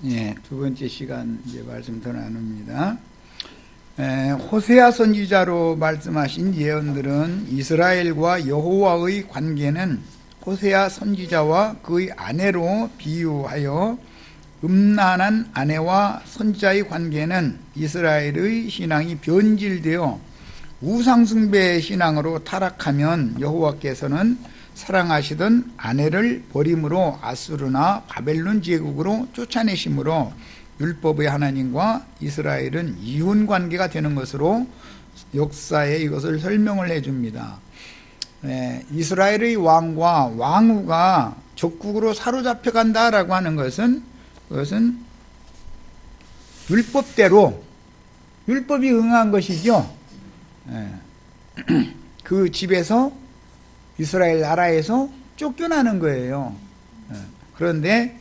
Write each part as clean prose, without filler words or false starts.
예, 두 번째 시간 이제 말씀 더 나눕니다. 호세아 선지자로 말씀하신 예언들은 이스라엘과 여호와의 관계는 호세아 선지자와 그의 아내로 비유하여 음란한 아내와 선지자의 관계는 이스라엘의 신앙이 변질되어 우상숭배 신앙으로 타락하면 여호와께서는 사랑하시던 아내를 버림으로 아수르나 바벨론 제국으로 쫓아내심으로 율법의 하나님과 이스라엘은 이혼관계가 되는 것으로 역사에 이것을 설명을 해줍니다. 이스라엘의 왕과 왕후가 적국으로 사로잡혀간다라고 하는 것은 그것은 율법대로 율법이 응한 것이죠. 그 집에서 이스라엘 나라에서 쫓겨나는 거예요. 그런데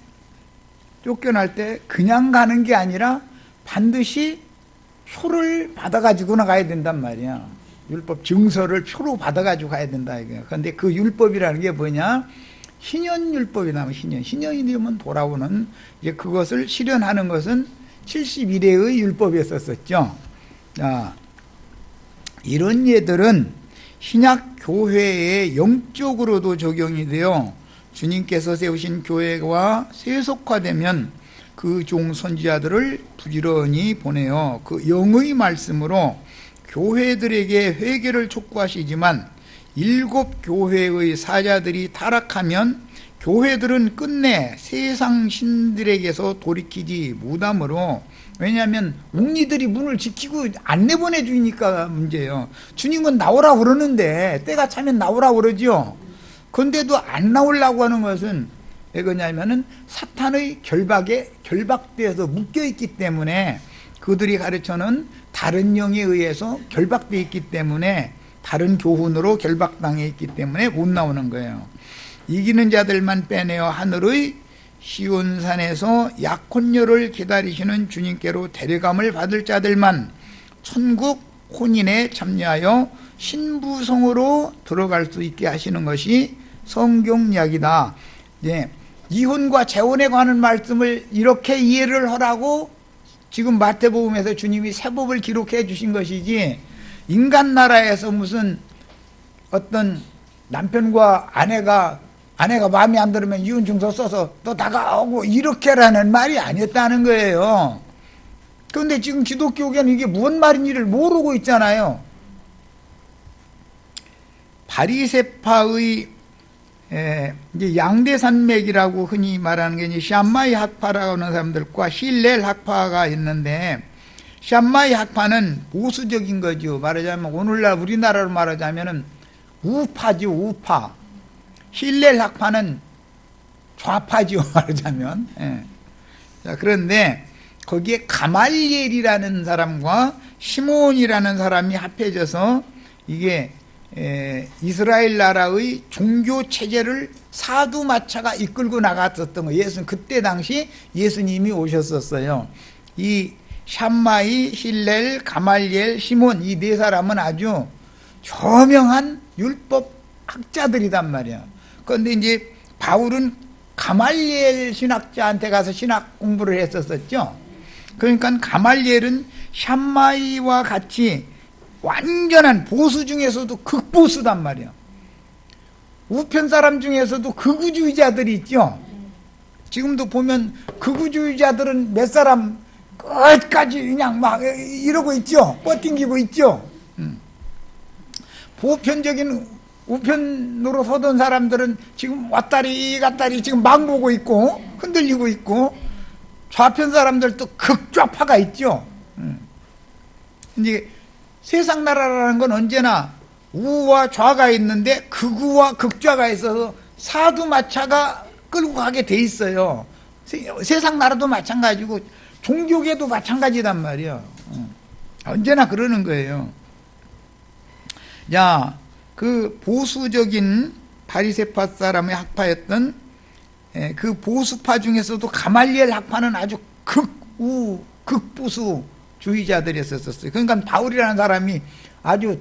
쫓겨날 때 그냥 가는 게 아니라 반드시 표를 받아가지고 나가야 된단 말이야. 율법 증서를 표로 받아가지고 가야 된다. 그런데 그 율법이라는 게 뭐냐? 희년율법이라면 희년이 되면 돌아오는, 이제 그것을 실현하는 것은 71회의 율법이었었죠. 이런 예들은 신약 교회에 영적으로도 적용이 되어 주님께서 세우신 교회가 세속화되면 그 종 선지자들을 부지런히 보내어 그 영의 말씀으로 교회들에게 회개를 촉구하시지만 7 교회의 사자들이 타락하면 교회들은 끝내 세상 신들에게서 돌이키지 못하므로, 왜냐하면 웅이들이 문을 지키고 안 내보내 주니까 문제예요. 주님은 나오라 그러는데 때가 차면 나오라 그러죠. 그런데도 안 나오려고 하는 것은 왜 그러냐면은 사탄의 결박에 결박되어서 묶여있기 때문에, 그들이 가르쳐는 다른 영에 의해서 결박되어 있기 때문에, 다른 교훈으로 결박당해 있기 때문에 못 나오는 거예요. 이기는 자들만 빼내어 하늘의 시온산에서 약혼녀를 기다리시는 주님께로 데려감을 받을 자들만 천국 혼인에 참여하여 신부성으로 들어갈 수 있게 하시는 것이 성경 이야기다. 이혼과 재혼에 관한 말씀을 이렇게 이해를 하라고 지금 마태복음에서 주님이 세법을 기록해 주신 것이지, 인간 나라에서 무슨 어떤 남편과 아내가 마음에 안 들으면 이혼 증서 써서 또 다가오고 이렇게라는 말이 아니었다는 거예요. 그런데 지금 기독교계는 이게 무슨 말인지를 모르고 있잖아요. 바리새파의 이제 양대산맥이라고 흔히 말하는 게 이제 샴마이 학파라고 하는 사람들과 힐렐 학파가 있는데, 샴마이 학파는 보수적인 거죠. 말하자면 오늘날 우리나라로 말하자면은 우파죠, 우파. 힐렐 학파는 좌파죠, 말하자면. 자, 그런데 거기에 가말리엘이라는 사람과 시몬이라는 사람이 합해져서 이게 이스라엘 나라의 종교 체제를 사두마차가 이끌고 나갔었던 거예요. 그때 당시 예수님이 오셨었어요. 이 샴마이, 힐렐, 가말리엘, 시몬, 이 네 사람은 아주 저명한 율법 학자들이단 말이야. 그런데 이제 바울은 가말리엘 신학자한테 가서 신학 공부를 했었었죠. 그러니까 가말리엘은 샴마이와 같이 완전한 보수 중에서도 극보수단 말이야. 우편 사람 중에서도 극우주의자들이 있죠. 지금도 보면 극우주의자들은 몇 사람 끝까지 그냥 막 이러고 있죠. 뻗팅기고 있죠. 보편적인 우편으로 서던 사람들은 지금 왔다리 갔다리 지금 막 보고 있고 흔들리고 있고, 좌편 사람들도 극좌파가 있죠. 이제 세상 나라라는 건 언제나 우와 좌가 있는데 극우와 극좌가 있어서 사두마차가 끌고 가게 돼 있어요. 세상 나라도 마찬가지고 종교계도 마찬가지단 말이야. 언제나 그러는 거예요. 자, 그 보수적인 바리새파 사람의 학파였던 그 보수파 중에서도 가말리엘 학파는 아주 극보수 주의자들이었었어요. 그러니까 바울이라는 사람이 아주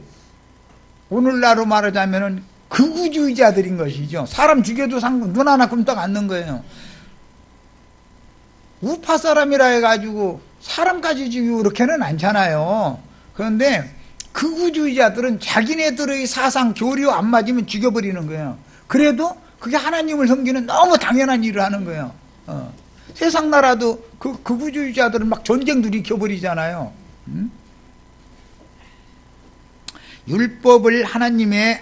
오늘날로 말하자면은 극우주의자들인 것이죠. 사람 죽여도 눈 하나 끔떡 안 넣는 거예요. 우파 사람이라 해가지고 사람까지 죽이고 그렇게는 않잖아요. 그런데 극우주의자들은 자기네들의 사상 교류 안 맞으면 죽여버리는 거예요. 그래도 그게 하나님을 섬기는 너무 당연한 일을 하는 거예요. 세상 나라도 그 극우주의자들은 막 전쟁도 일으켜버리잖아요. 율법을 하나님의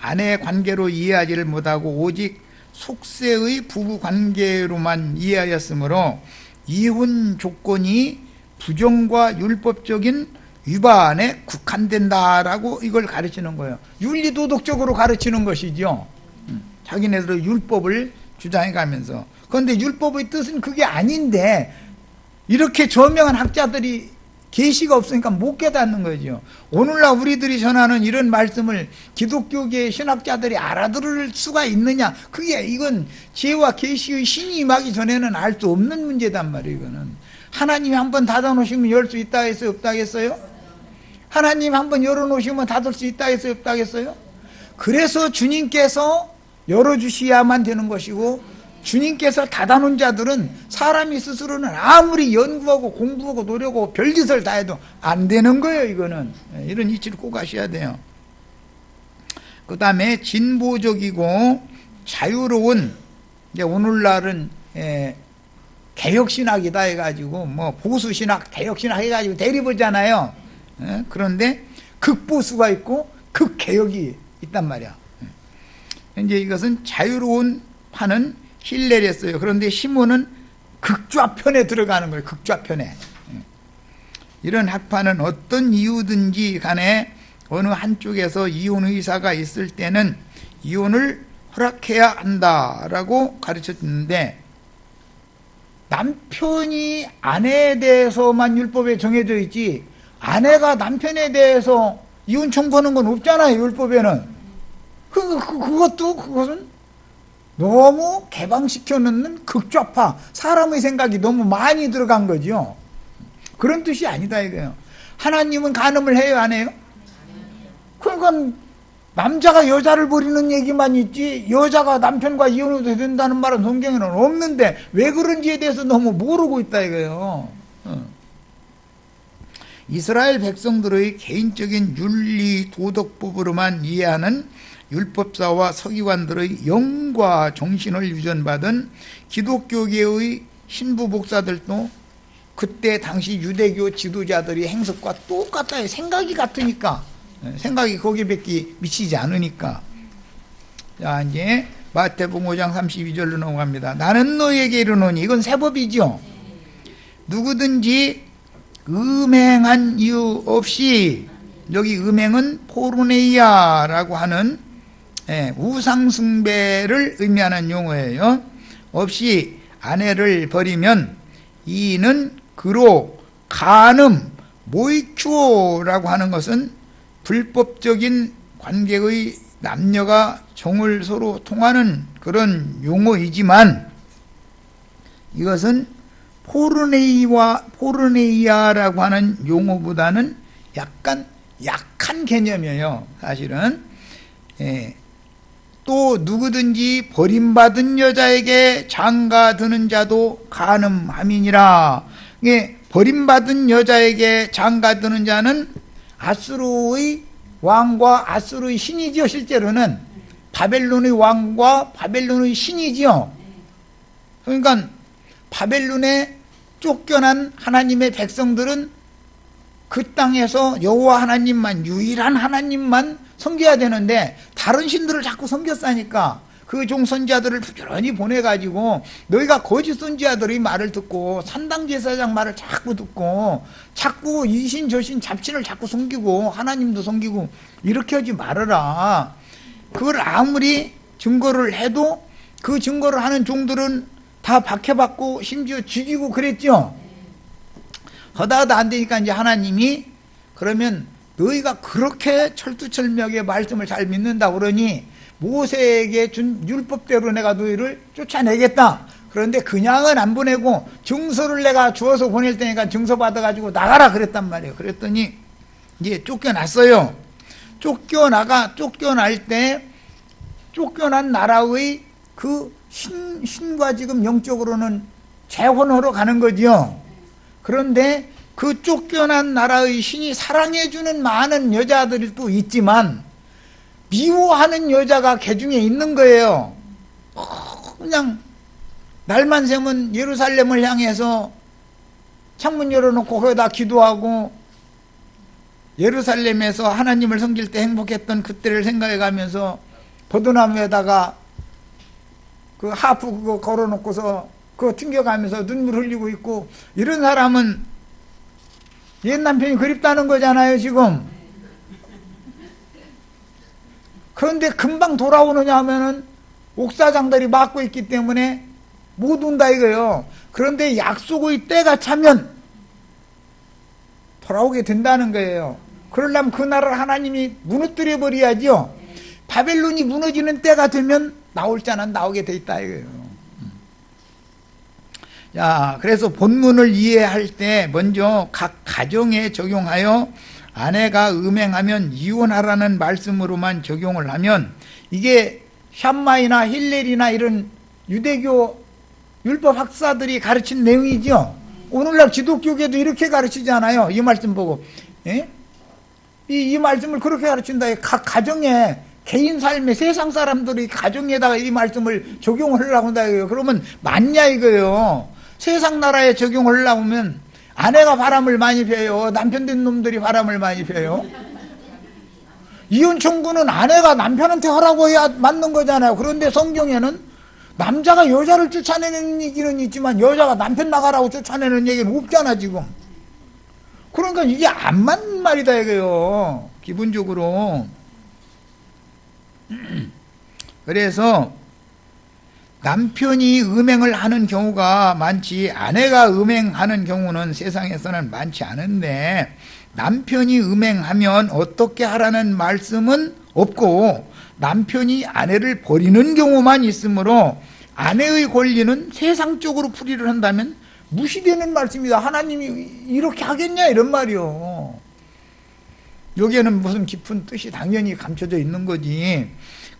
아내 관계로 이해하지를 못하고 오직 속세의 부부 관계로만 이해하였으므로 이혼 조건이 부정과 율법적인 위반에 국한된다라고 이걸 가르치는 거예요. 윤리도덕적으로 가르치는 것이죠. 자기네들의 율법을 주장해 가면서. 그런데 율법의 뜻은 그게 아닌데 이렇게 저명한 학자들이 계시가 없으니까 못 깨닫는 거죠. 오늘날 우리들이 전하는 이런 말씀을 기독교계의 신학자들이 알아들을 수가 있느냐? 그게 이건 지혜와 계시의 신이 임하기 전에는 알 수 없는 문제단 말이에요. 이거는 하나님이 한번 닫아놓으시면 열 수 있다 했어요? 없다 했어요? 하나님 한번 열어놓으시면 닫을 수 있다 했어요? 없다 했어요? 그래서 주님께서 열어주셔야만 되는 것이고, 주님께서 닫아놓은 자들은 사람이 스스로는 아무리 연구하고 공부하고 노력하고 별짓을 다 해도 안 되는 거예요. 이거는 이런 이치를 꼭 아셔야 돼요. 그 다음에 진보적이고 자유로운, 이제 오늘날은 개혁신학이다 해가지고 뭐 보수신학 개혁신학 해가지고 대립하잖아요. 그런데 극보수가 있고 극개혁이 있단 말이야. 이제 이것은 자유로운 파는 힐렐이었어요. 그런데 시몬은 극좌편에 들어가는 거예요. 극좌편에. 이런 학파는 어떤 이유든지 간에 어느 한쪽에서 이혼 의사가 있을 때는 이혼을 허락해야 한다라고 가르쳤는데, 남편이 아내에 대해서만 율법에 정해져 있지 아내가 남편에 대해서 이혼 청구하는 건 없잖아요. 율법에는. 그것은 너무 개방시켜 놓는 극좌파, 사람의 생각이 너무 많이 들어간 거죠. 그런 뜻이 아니다 이거예요. 하나님은 간음을 해요, 안 해요? 그러니까 남자가 여자를 버리는 얘기만 있지 여자가 남편과 이혼해도 된다는 말은 성경에는 없는데 왜 그런지에 대해서 너무 모르고 있다 이거예요. 이스라엘 백성들의 개인적인 윤리 도덕법으로만 이해하는 율법사와 서기관들의 영과 정신을 유전받은 기독교계의 신부 목사들도 그때 당시 유대교 지도자들의 행석과 똑같아요. 생각이 같으니까, 생각이 거기밖에 미치지 않으니까. 자, 이제 마태복음 5장 32절로 넘어갑니다. 나는 너희에게 이르노니, 이건 세법이죠. 누구든지 음행한 이유 없이, 여기 음행은 포르네이아라고 하는 우상숭배를 의미하는 용어예요. 없이 아내를 버리면 이는 그로 간음, 모이큐오라고 하는 것은 불법적인 관계의 남녀가 정을 서로 통하는 그런 용어이지만, 이것은 포르네이아라고 하는 용어보다는 약간 약한 개념이에요. 사실은. 또 누구든지 버림받은 여자에게 장가드는 자도 간음함이니라. 버림받은 여자에게 장가드는 자는 아수르의 왕과 아수르의 신이지요. 실제로는 바벨론의 왕과 바벨론의 신이지요. 그러니까 바벨론에 쫓겨난 하나님의 백성들은 그 땅에서 여호와 하나님만, 유일한 하나님만 섬겨야 되는데 다른 신들을 자꾸 섬겼으니까 그 종선지자들을 부지런히 보내가지고 너희가 거짓 선지자들의 말을 듣고 산당 제사장 말을 자꾸 듣고 자꾸 이 신 저 신 잡신을 자꾸 섬기고 하나님도 섬기고 이렇게 하지 말아라. 그걸 아무리 증거를 해도 그 증거를 하는 종들은 다 박해받고 심지어 죽이고 그랬죠. 하다하다 안 되니까 이제 하나님이 그러면 너희가 그렇게 철두철미하게 말씀을 잘 믿는다 그러니 모세에게 준 율법대로 내가 너희를 쫓아내겠다. 그런데 그냥은 안 보내고 증서를 내가 주어서 보낼 테니까 증서 받아가지고 나가라 그랬단 말이에요. 그랬더니 이제 쫓겨났어요. 쫓겨날 때 쫓겨난 나라의 그 신과 지금 영적으로는 재혼하러 가는 거지요. 그런데 그 쫓겨난 나라의 신이 사랑해주는 많은 여자들도 있지만 미워하는 여자가 그 중에 있는 거예요. 그냥 날만 새면 예루살렘을 향해서 창문 열어놓고 거기다 기도하고 예루살렘에서 하나님을 섬길 때 행복했던 그때를 생각해 가면서 버드나무에다가 그 하프 그거 걸어놓고서 그거 튕겨가면서 눈물 흘리고 있고, 이런 사람은 옛 남편이 그립다는 거잖아요 지금. 그런데 금방 돌아오느냐 하면은 옥사장들이 막고 있기 때문에 못 온다 이거예요. 그런데 약속의 때가 차면 돌아오게 된다는 거예요. 그러려면 그 나라를 하나님이 무너뜨려 버려야죠. 바벨론이 무너지는 때가 되면 나올 자는 나오게 돼 있다 이거예요. 자, 그래서 본문을 이해할 때 먼저 각 가정에 적용하여 아내가 음행하면 이혼하라는 말씀으로만 적용을 하면, 이게 샴마이나 힐렐이나 이런 유대교 율법 학사들이 가르친 내용이죠. 오늘날 기독교계도 이렇게 가르치잖아요. 이 말씀 보고. 예? 이 말씀을 그렇게 가르친다. 각 가정에, 개인 삶에, 세상 사람들이 가정에다가 이 말씀을 적용하려고 한다. 그러면 맞냐 이거예요. 세상 나라에 적용하려고 하면 아내가 바람을 많이 펴요. 남편 된 놈들이 바람을 많이 펴요. 이혼 청구는 아내가 남편한테 하라고 해야 맞는 거잖아요. 그런데 성경에는 남자가 여자를 쫓아내는 얘기는 있지만 여자가 남편 나가라고 쫓아내는 얘기는 없잖아 지금. 그러니까 이게 안 맞는 말이다 이거요 기본적으로. 그래서 남편이 음행을 하는 경우가 많지 아내가 음행하는 경우는 세상에서는 많지 않은데, 남편이 음행하면 어떻게 하라는 말씀은 없고 남편이 아내를 버리는 경우만 있으므로 아내의 권리는 세상적으로 풀이를 한다면 무시되는 말씀이다. 하나님이 이렇게 하겠냐 이런 말이요. 여기에는 무슨 깊은 뜻이 당연히 감춰져 있는 거지.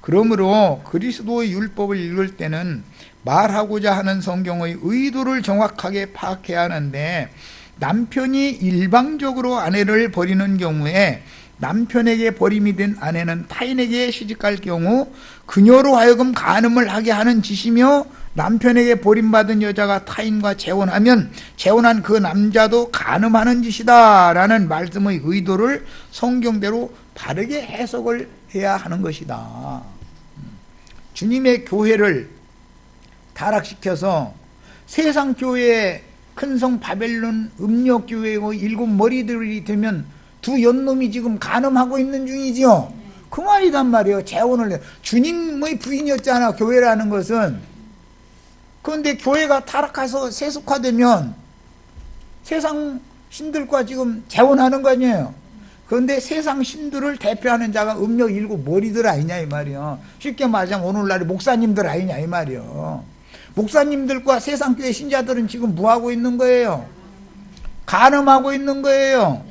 그러므로 그리스도의 율법을 읽을 때는 말하고자 하는 성경의 의도를 정확하게 파악해야 하는데, 남편이 일방적으로 아내를 버리는 경우에 남편에게 버림이 된 아내는 타인에게 시집갈 경우 그녀로 하여금 간음을 하게 하는 짓이며, 남편에게 버림받은 여자가 타인과 재혼하면 재혼한 그 남자도 간음하는 짓이다 라는 말씀의 의도를 성경대로 바르게 해석을 해야 하는 것이다. 주님의 교회를 타락시켜서 세상 교회의 큰성 바벨론 음욕교회의 일곱 머리들이 되면 두 연놈이 지금 간음하고 있는 중이죠. 그 말이단 말이에요. 재혼을 해. 주님의 부인이었잖아 교회라는 것은. 그런데 교회가 타락해서 세속화되면 세상 신들과 지금 재혼하는 거 아니에요. 그런데 세상 신들을 대표하는 자가 음력 일곱 머리들 아니냐 이 말이요. 쉽게 말하자면 오늘날의 목사님들 아니냐 이 말이요. 목사님들과 세상 교회 신자들은 지금 뭐하고 있는 거예요? 간음하고 있는 거예요.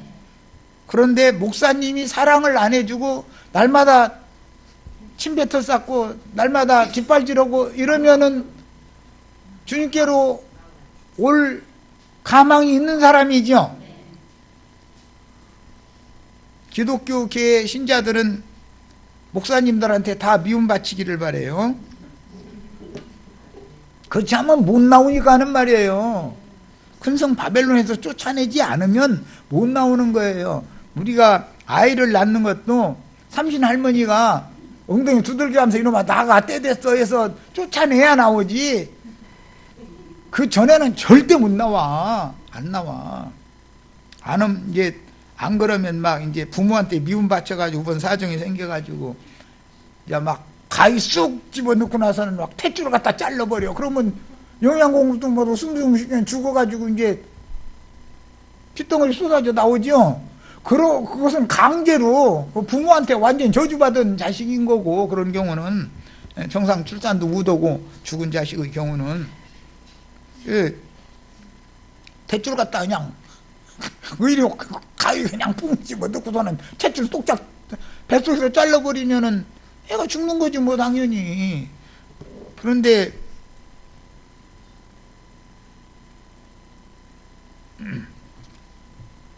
그런데 목사님이 사랑을 안 해주고 날마다 침뱉어 쌓고 날마다 뒷발질하고 이러면은 주님께로 올 가망이 있는 사람이죠. 기독교계 신자들은 목사님들한테 다 미움받히기를 바래요. 그렇지 않으면 못 나오니까 하는 말이에요. 큰성 바벨론에서 쫓아내지 않으면 못 나오는 거예요. 우리가 아이를 낳는 것도 삼신 할머니가 엉덩이 두들기하면서 이놈아 나가 때 됐어 해서 쫓아내야 나오지, 그 전에는 절대 못 나와. 안 나와. 이제 안 그러면 막 이제 부모한테 미움받쳐가지고 그런 사정이 생겨가지고 이제 막 가위 쑥 집어넣고 나서는 막 탯줄을 갖다 잘라버려. 그러면 영양공급도 뭐 숨죽이면 죽어가지고 이제 핏덩어리 쏟아져 나오죠. 그것은 강제로 부모한테 완전 저주받은 자식인 거고, 그런 경우는 정상 출산도 못하고 죽은 자식의 경우는 탯줄 갖다 그냥 의료 가위 그냥 뿡 집어넣고서는 탯줄 똑짝 뱃속에서 잘라버리면은 애가 죽는 거지 뭐 당연히. 그런데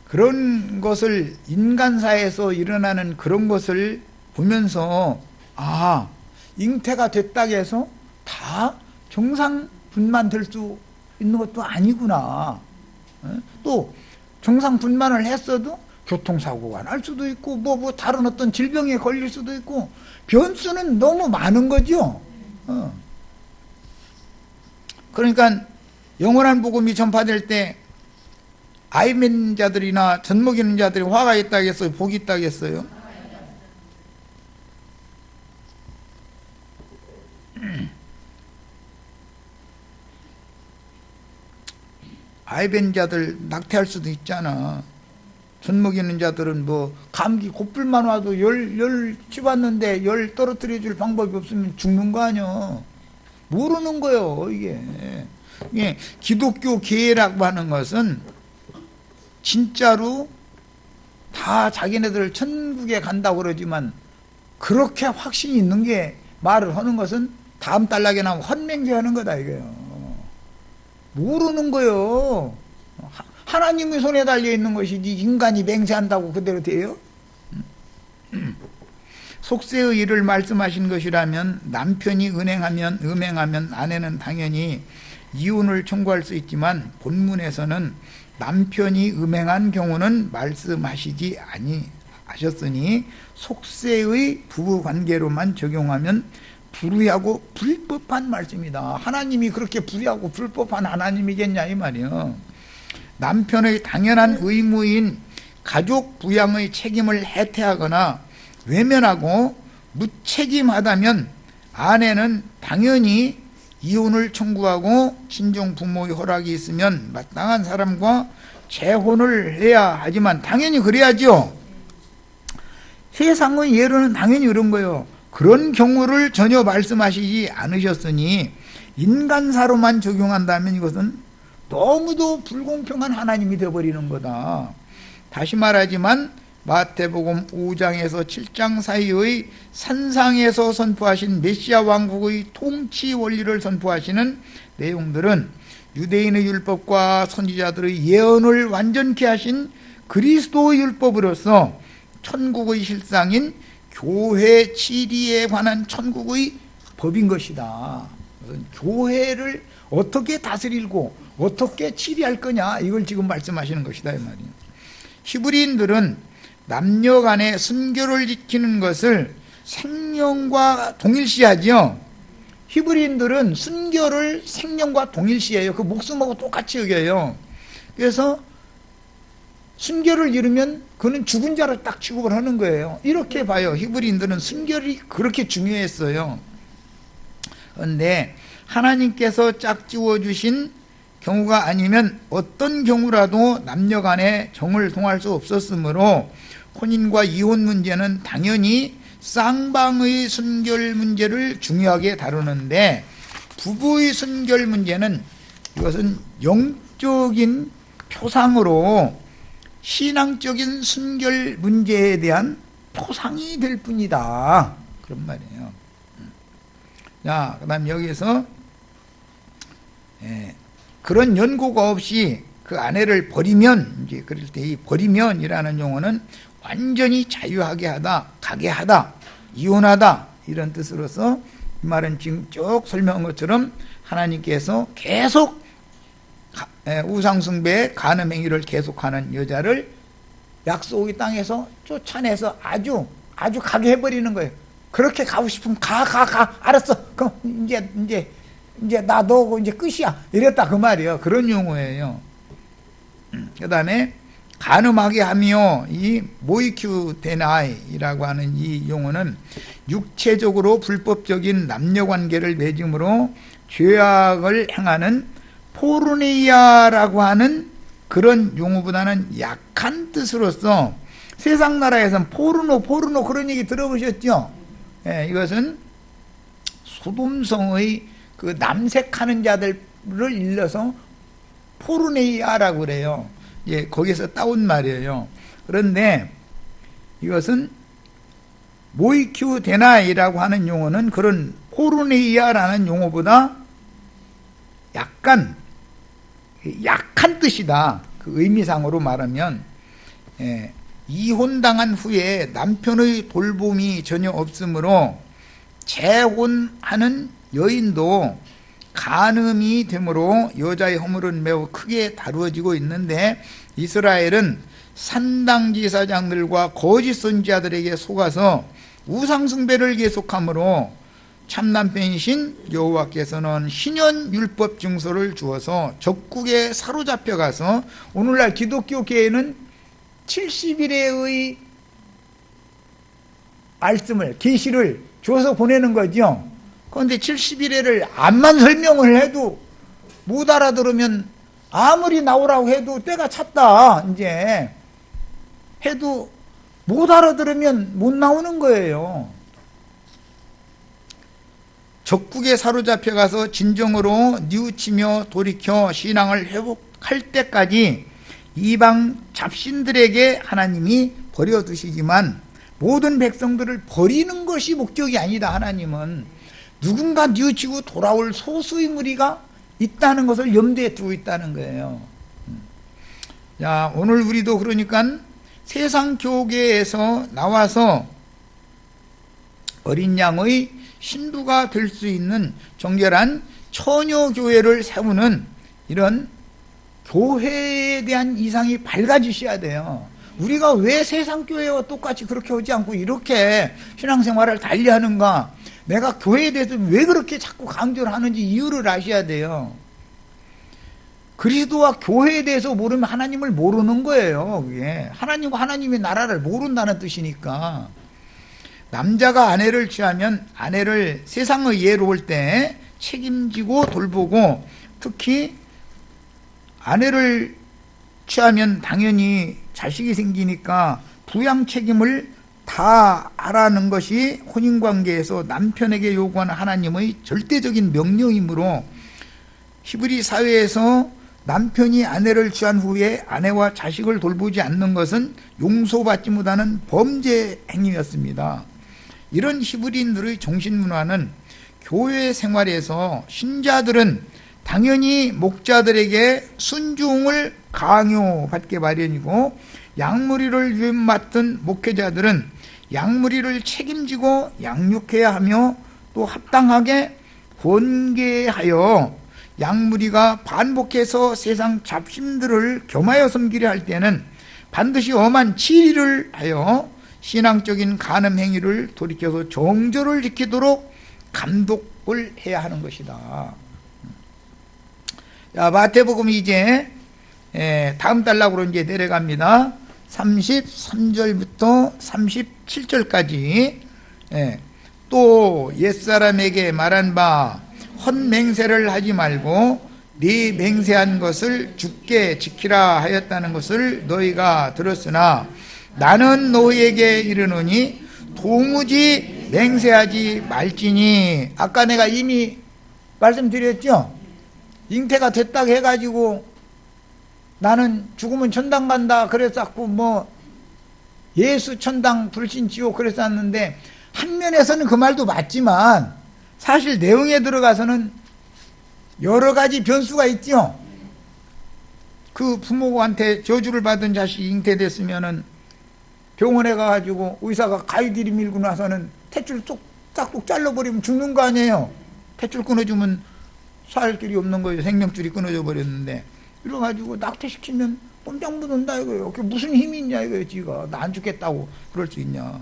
그런 것을 인간사에서 일어나는 그런 것을 보면서 잉태가 됐다고 해서 다 정상분만 될 수 있는 것도 아니구나. 또 정상분만을 했어도 교통사고가 날 수도 있고 뭐 다른 어떤 질병에 걸릴 수도 있고 변수는 너무 많은 거죠. 그러니까 영원한 복음이 전파될 때 아이맨 자들이나 젖 먹이는 자들이 화가 있다고 했어요? 복이 있다고 했어요? 아이맨 자들 낙태할 수도 있잖아. 젖 먹이는 자들은 뭐 감기 곧불만 와도 열 집었는데 열 떨어뜨려 줄 방법이 없으면 죽는 거 아니야. 모르는 거요. 이게 기독교 계라고 하는 것은 진짜로 다 자기네들 천국에 간다고 그러지만 그렇게 확신이 있는 게 말을 하는 것은 다음 달락에 나오면 헛맹세하는 거다 이거요. 모르는 거요. 하나님의 손에 달려있는 것이지 인간이 맹세한다고 그대로 돼요? 속세의 일을 말씀하신 것이라면 남편이 음행하면 아내는 당연히 이혼을 청구할 수 있지만 본문에서는 남편이 음행한 경우는 말씀하시지 아니하셨으니 속세의 부부관계로만 적용하면 불의하고 불법한 말씀이다. 하나님이 그렇게 불의하고 불법한 하나님이겠냐 이 말이요. 남편의 당연한 의무인 가족 부양의 책임을 해태하거나 외면하고 무책임하다면 아내는 당연히 이혼을 청구하고 친정 부모의 허락이 있으면 마땅한 사람과 재혼을 해야 하지만 당연히 그래야죠. 세상의 예로는 당연히 그런 거예요. 그런 경우를 전혀 말씀하시지 않으셨으니 인간사로만 적용한다면 이것은 너무도 불공평한 하나님이 되어버리는 거다. 다시 말하지만 마태복음 5장에서 7장 사이의 산상에서 선포하신 메시아 왕국의 통치 원리를 선포하시는 내용들은 유대인의 율법과 선지자들의 예언을 완전케 하신 그리스도의 율법으로서 천국의 실상인 교회 치리에 관한 천국의 법인 것이다. 교회를 어떻게 다스리고 어떻게 치리할 거냐 이걸 지금 말씀하시는 것이다 이 말이에요. 히브리인들은 남녀 간의 순교를 지키는 것을 생명과 동일시하죠. 히브리인들은 순교를 생명과 동일시해요. 그 목숨하고 똑같이 여겨요. 그래서 순교를 이루면 그는 죽은 자로 딱 취급을 하는 거예요. 이렇게 봐요. 히브리인들은 순교이 그렇게 중요했어요. 그런데 하나님께서 짝지워 주신 경우가 아니면 어떤 경우라도 남녀 간에 정을 통할 수 없었으므로 혼인과 이혼 문제는 당연히 쌍방의 순결 문제를 중요하게 다루는데 부부의 순결 문제는 이것은 영적인 표상으로 신앙적인 순결 문제에 대한 표상이 될 뿐이다. 그런 말이에요. 자, 그 다음 여기서 그런 연고가 없이 그 아내를 버리면, 이제 그럴 때 이 버리면이라는 용어는 완전히 자유하게 하다, 가게 하다, 이혼하다 이런 뜻으로서 이 말은 지금 쭉 설명한 것처럼 하나님께서 계속 우상숭배 간음행위를 계속하는 여자를 약속의 땅에서 쫓아내서 아주 가게 해버리는 거예요. 그렇게 가고 싶으면 가 알았어. 그럼 이제 나 너고 이제 끝이야. 이랬다 그 말이에요. 그런 용어예요. 그 다음에 간음하게 하며 이 모이큐 데나이라고 하는 이 용어는 육체적으로 불법적인 남녀관계를 맺음으로 죄악을 행하는 포르네이아라고 하는 그런 용어보다는 약한 뜻으로서 세상 나라에서는 포르노 그런 얘기 들어보셨죠? 이것은 소돔성의 그 남색하는 자들을 일러서 포르네이아라고 그래요. 거기서 따온 말이에요. 그런데 이것은 모이큐 데나이라고 하는 용어는 그런 포르네이아라는 용어보다 약한 뜻이다. 그 의미상으로 말하면 이혼당한 후에 남편의 돌봄이 전혀 없으므로 재혼하는 여인도 간음이 되므로 여자의 허물은 매우 크게 다루어지고 있는데, 이스라엘은 산당지사장들과 거짓 선지자들에게 속아서 우상숭배를 계속하므로 참남편이신 여호와께서는 신현율법 증서를 주어서 적국에 사로잡혀가서 오늘날 기독교계에는 70일의 말씀을, 계시를 줘서 보내는 거죠. 그런데 70일에를 암만 설명을 해도 못 알아들으면 아무리 나오라고 해도 때가 찼다 이제 해도 못 알아들으면 못 나오는 거예요. 적국에 사로잡혀가서 진정으로 뉘우치며 돌이켜 신앙을 회복할 때까지 이방 잡신들에게 하나님이 버려두시지만, 모든 백성들을 버리는 것이 목적이 아니다. 하나님은 누군가 뉘우치고 돌아올 소수의 무리가 있다는 것을 염두에 두고 있다는 거예요. 자, 오늘 우리도 그러니까 세상 교계에서 나와서 어린 양의 신부가 될 수 있는 정결한 처녀교회를 세우는 이런 교회에 대한 이상이 밝아지셔야 돼요. 우리가 왜 세상 교회와 똑같이 그렇게 하지 않고 이렇게 신앙생활을 달리하는가, 내가 교회에 대해서 왜 그렇게 자꾸 강조를 하는지 이유를 아셔야 돼요. 그리스도와 교회에 대해서 모르면 하나님을 모르는 거예요. 그게 하나님과 하나님의 나라를 모른다는 뜻이니까. 남자가 아내를 취하면 아내를 세상의 예로 볼 때 책임지고 돌보고, 특히 아내를 취하면 당연히 자식이 생기니까 부양 책임을 다 하라는 것이 혼인관계에서 남편에게 요구하는 하나님의 절대적인 명령이므로, 히브리 사회에서 남편이 아내를 취한 후에 아내와 자식을 돌보지 않는 것은 용서받지 못하는 범죄 행위였습니다. 이런 히브리인들의 정신문화는 교회 생활에서 신자들은 당연히 목자들에게 순종을 강요받게 마련이고, 양무리를 위임 맡은 목회자들은 양무리를 책임지고 양육해야 하며, 또 합당하게 권계하여 양무리가 반복해서 세상 잡신들을 겸하여 섬기려 할 때는 반드시 엄한 치리를 하여 신앙적인 간음 행위를 돌이켜서 정절을 지키도록 감독을 해야 하는 것이다. 자, 마태복음 이제 다음 달락으로 이제 내려갑니다. 33절부터 37절까지. 또 옛사람에게 말한 바 헛맹세를 하지 말고 네 맹세한 것을 주께 지키라 하였다는 것을 너희가 들었으나 나는 너희에게 이르노니 도무지 맹세하지 말지니. 아까 내가 이미 말씀드렸죠. 잉태가 됐다고 해가지고 나는 죽으면 천당 간다 그랬었고, 뭐 예수 천당 불신 지옥 그랬었는데, 한 면에서는 그 말도 맞지만 사실 내용에 들어가서는 여러 가지 변수가 있죠. 그 부모한테 저주를 받은 자식이 잉태됐으면은 병원에 가가지고 의사가 가위들이 밀고 나서는 탯줄 쏙 잘라버리면 죽는 거 아니에요. 탯줄 끊어주면 살 길이 없는 거예요. 생명줄이 끊어져 버렸는데, 이래가지고 낙태시키면 꼼짝 묻는다 이거예요. 그게 무슨 힘이 있냐 이거예요. 지가 나 안 죽겠다고 그럴 수 있냐.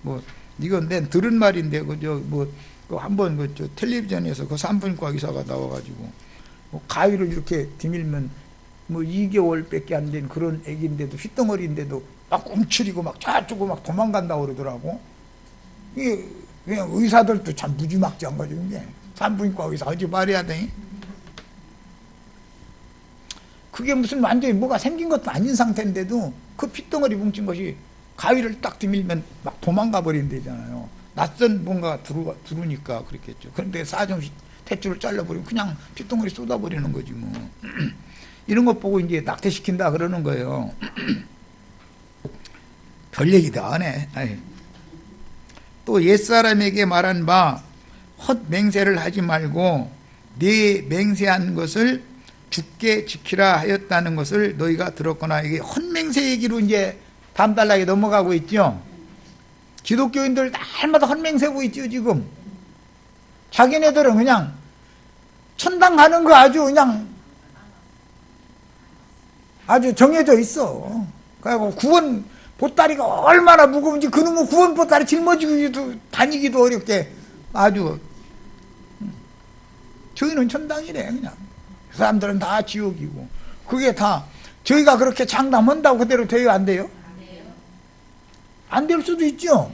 뭐 이건 내 들은 말인데, 그저 뭐 한번 저 텔레비전에서 그 산부인과 의사가 나와가지고 뭐 가위를 이렇게 디밀면 뭐 2개월밖에 안 된 그런 애기인데도, 휘덩어리인데도 막 움츠리고 막 짜주고 막 도망간다고 그러더라고. 이게 그냥 의사들도 참 무지막지한 거죠. 이게 산부인과 의사 어찌 말해야 돼? 그게 무슨 완전히 뭐가 생긴 것도 아닌 상태인데도 그 핏덩어리 뭉친 것이 가위를 딱 디밀면 막 도망가 버린대잖아요. 낯선 뭔가가 들어오니까 그렇겠죠. 그런데 사정없이 탯줄을 잘라버리면 그냥 핏덩어리 쏟아버리는 거지 뭐. 이런 것 보고 이제 낙태시킨다 그러는 거예요. 별 얘기도 안 해. 또 옛사람에게 말한 바 헛맹세를 하지 말고 네 맹세한 것을 죽게 지키라 하였다는 것을 너희가 들었거나, 이게 헌맹세 얘기로 이제 담달나게 넘어가고 있죠. 기독교인들 날마다 헌맹세고 있죠. 지금 자기네들은 그냥 천당 가는 거 아주 정해져 있어. 그리고 구원 보따리가 얼마나 무거운지 그놈의 구원 보따리 짊어지고 다니기도 어렵게 아주. 저희는 천당이래. 그냥 그 사람들은 다 지옥이고. 그게 다 저희가 그렇게 장담한다고 그대로 돼요? 안 돼요? 안 될 수도 있죠.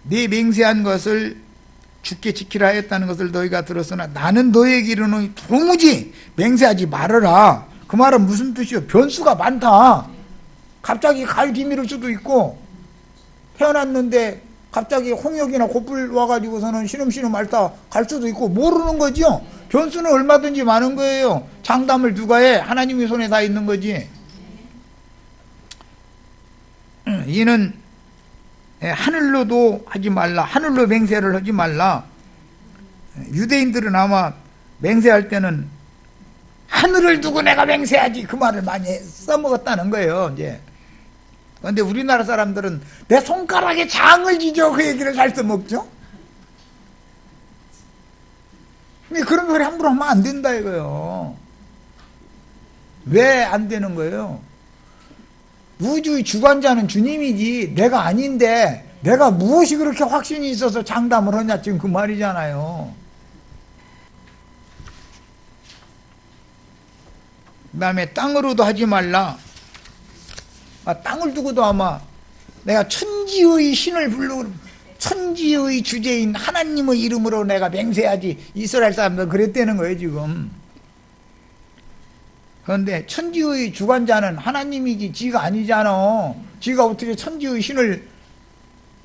네 맹세한 것을 죽게 지키라 했다는 것을 너희가 들었으나 나는 너희에게 이르노니 도무지 맹세하지 말아라. 그 말은 무슨 뜻이요? 변수가 많다. 갑자기 갈 기미를 수도 있고, 태어났는데 갑자기 홍역이나 고불 와가지고서는 시름시름 앓다 갈 수도 있고, 모르는 거죠. 변수는 얼마든지 많은 거예요. 장담을 누가 해? 하나님의 손에 다 있는 거지. 이는 하늘로도 하지 말라. 하늘로 맹세를 하지 말라. 유대인들은 아마 맹세할 때는 하늘을 두고 내가 맹세하지, 그 말을 많이 써먹었다는 거예요. 이제 그런데 우리나라 사람들은 내 손가락에 장을 지죠, 그 얘기를 잘 써먹죠. 근데 그런 소리 함부로 하면 안 된다 이거요. 왜 안 되는 거예요? 우주의 주관자는 주님이지 내가 아닌데 내가 무엇이 그렇게 확신이 있어서 장담을 하냐, 지금 그 말이잖아요. 그 다음에 땅으로도 하지 말라. 땅을 두고도 아마 내가 천지의 신을 불러, 천지의 주제인 하나님의 이름으로 내가 맹세하지, 이스라엘 사람들은 그랬다는 거예요 지금. 그런데 천지의 주관자는 하나님이지 지가 아니잖아. 지가 어떻게 천지의 신을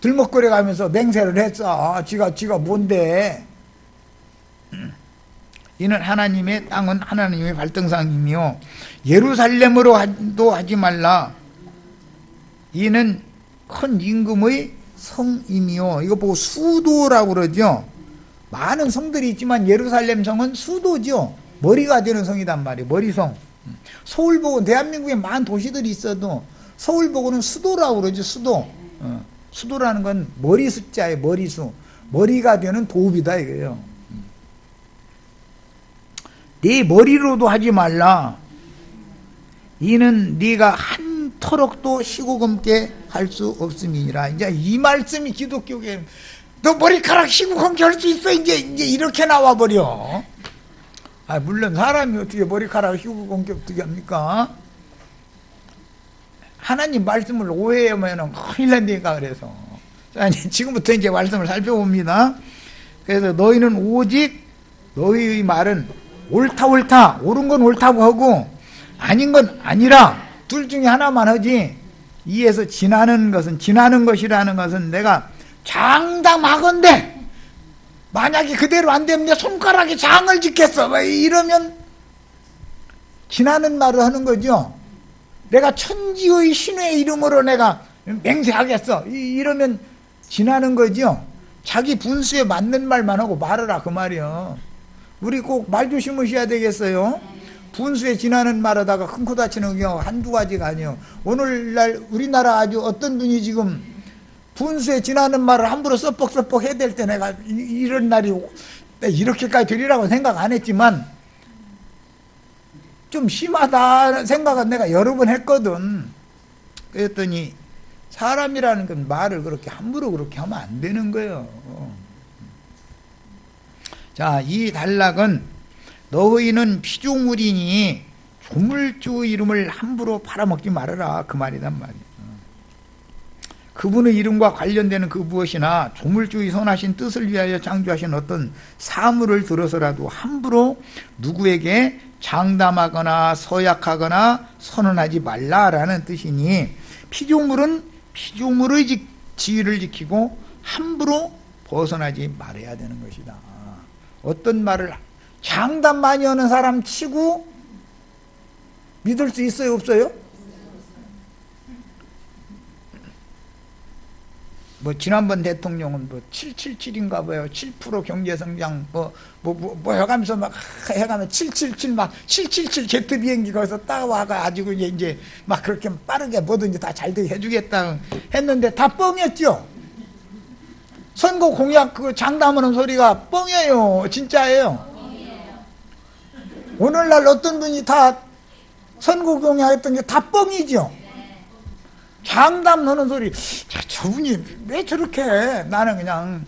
들먹거려 가면서 맹세를 했어. 지가 뭔데. 이는 하나님의 땅은 하나님의 발등상이며 예루살렘으로도 하지 말라. 이는 큰 임금의 성이며, 이거 보고 수도라고 그러죠. 많은 성들이 있지만 예루살렘 성은 수도죠. 머리가 되는 성이단 말이에요. 머리성. 서울 보고, 대한민국에 많은 도시들이 있어도 서울 보고는 수도라고 그러죠. 수도. 수도라는 건 머리 숫자예요. 머리수. 머리가 되는 도읍이다 이거예요. 네 머리로도 하지 말라. 이는 네가 한 터럭도 쉬고 검게 할 수 없음이니라. 이제 이 말씀이 기독교계, 너 머리카락 쉬고 검게 할 수 있어? 이제 이렇게 나와버려. 물론 사람이 어떻게 머리카락 쉬고 검게 어떻게 합니까? 하나님 말씀을 오해하면 큰일 난다니까. 그래서 아니, 지금부터 이제 말씀을 살펴봅니다. 그래서 너희는 오직 너희의 말은 옳다 옳은 건 옳다고 하고 아닌 건 아니라 둘 중에 하나만 하지, 이에서 지나는 것이라는 것은 내가 장담하건대 만약에 그대로 안 되면 내 손가락에 장을 짓겠어, 이러면 지나는 말을 하는 거죠. 내가 천지의 신의 이름으로 내가 맹세하겠어, 이러면 지나는 거죠. 자기 분수에 맞는 말만 하고 말하라, 그 말이요. 우리 꼭 말 조심하셔야 되겠어요. 분수에 지나는 말하다가 큰 코 다치는 경우 한두 가지가 아니에요. 오늘날 우리나라 아주 어떤 분이 지금 분수에 지나는 말을 함부로 썩뻑썩뻑 해야 될 때 내가 이런 날이 이렇게까지 되리라고 생각 안 했지만 좀 심하다는 생각은 내가 여러 번 했거든. 그랬더니 사람이라는 건 말을 그렇게 함부로 그렇게 하면 안 되는 거예요. 자, 이 단락은 너희는 피조물이니 조물주 이름을 함부로 팔아먹지 말아라, 그 말이란 말이에요. 그분의 이름과 관련되는 그 무엇이나 조물주의 선하신 뜻을 위하여 창조하신 어떤 사물을 들어서라도 함부로 누구에게 장담하거나 서약하거나 선언하지 말라라는 뜻이니, 피조물은 피조물의 지위를 지키고 함부로 벗어나지 말아야 되는 것이다. 어떤 말을 장담 많이 하는 사람 치고 믿을 수 있어요, 없어요? 뭐 지난번 대통령은 뭐 777인가 봐요. 7% 경제 성장 뭐 해가면서 막 해가면 777 막 777 제트 비행기 거기서 따와 가지고 이제 막 그렇게 빠르게 뭐든지 다 잘 되게 해주겠다 했는데 다 뻥이었죠. 선거 공약 그 장담하는 소리가 뻥이에요. 진짜예요. 오늘날 어떤 분이 다 선거 공약했던 게 다 뻥이죠. 장담 하는 소리. 저분이 왜 저렇게 해? 나는 그냥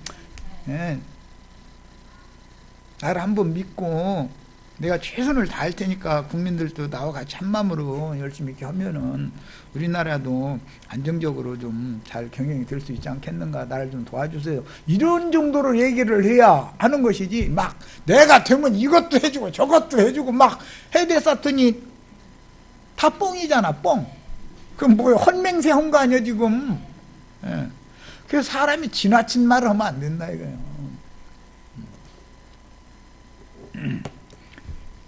나를 한번 믿고 내가 최선을 다할 테니까 국민들도 나와 같이 한마음으로 열심히 이렇게 하면은 우리나라도 안정적으로 좀 잘 경영이 될 수 있지 않겠는가. 나를 좀 도와주세요. 이런 정도로 얘기를 해야 하는 것이지 막 내가 되면 이것도 해주고 저것도 해주고 막 해대쌌더니 다 뻥이잖아. 뻥. 그럼 뭐야, 헌맹세 한 거 아니야 지금. 예. 그래서 사람이 지나친 말을 하면 안 된다 이거예요.